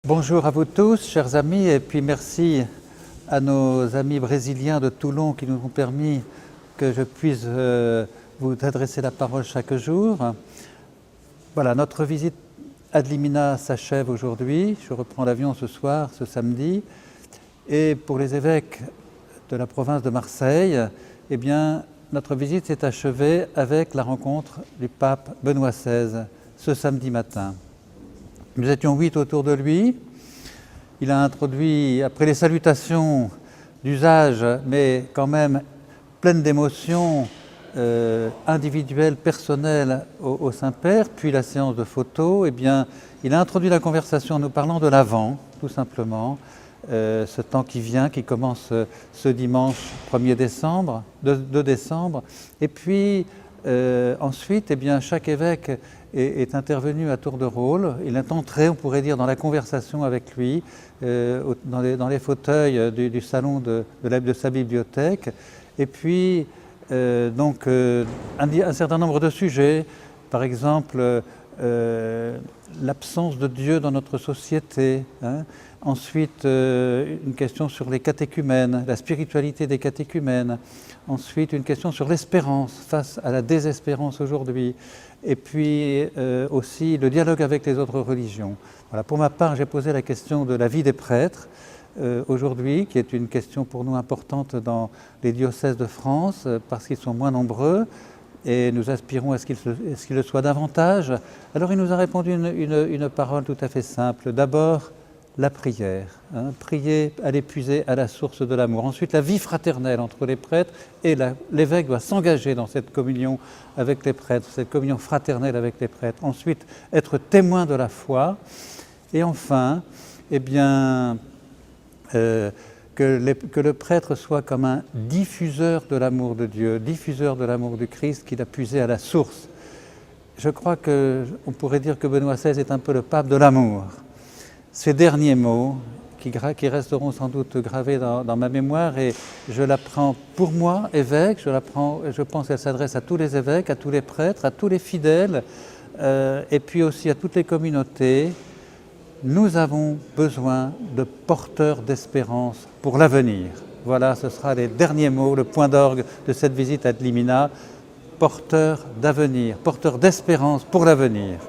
Bonjour à vous tous, chers amis, et puis merci à nos amis brésiliens de Toulon qui nous ont permis que je puisse vous adresser la parole chaque jour. Voilà, notre visite ad limina s'achève aujourd'hui. Je reprends l'avion ce soir, ce samedi. Et pour les évêques de la province de Marseille, eh bien, notre visite s'est achevée avec la rencontre du pape Benoît XVI ce samedi matin. Nous étions 8 autour de lui. Il a introduit, après les salutations d'usage, mais quand même pleines d'émotions individuelles, personnelles au Saint-Père, puis la séance de photos, eh bien, il a introduit la conversation en nous parlant de l'Avent, tout simplement, ce temps qui vient, qui commence ce dimanche 1er décembre, 2 décembre, et puis ensuite, eh bien, chaque évêque est intervenu à tour de rôle. Il est entré, on pourrait dire, dans la conversation avec lui, dans les fauteuils du salon de sa bibliothèque. Et puis, un certain nombre de sujets, par exemple, l'absence de Dieu dans notre société. Ensuite, une question sur les catéchumènes, la spiritualité des catéchumènes. Ensuite, une question sur l'espérance face à la désespérance aujourd'hui. Et puis aussi le dialogue avec les autres religions. Voilà, pour ma part, j'ai posé la question de la vie des prêtres aujourd'hui, qui est une question pour nous importante dans les diocèses de France, parce qu'ils sont moins nombreux. Et nous aspirons à ce qu'il le soit davantage. Alors il nous a répondu une parole tout à fait simple. D'abord, la prière. Prier, aller puiser à la source de l'amour. Ensuite, la vie fraternelle entre les prêtres, et l'évêque doit s'engager dans cette communion avec les prêtres, cette communion fraternelle avec les prêtres. Ensuite, être témoin de la foi. Et enfin, eh bien, que le prêtre soit comme un diffuseur de l'amour de Dieu, diffuseur de l'amour du Christ qu'il a puisé à la source. Je crois qu'on pourrait dire que Benoît XVI est un peu le pape de l'amour. Ces derniers mots, qui resteront sans doute gravés dans ma mémoire, et je l'apprends pour moi, évêque, je pense qu'elle s'adresse à tous les évêques, à tous les prêtres, à tous les fidèles, et puis aussi à toutes les communautés. Nous avons besoin de porteurs d'espérance pour l'avenir. Voilà, ce sera les derniers mots, le point d'orgue de cette visite ad limina, porteurs d'avenir, porteurs d'espérance pour l'avenir.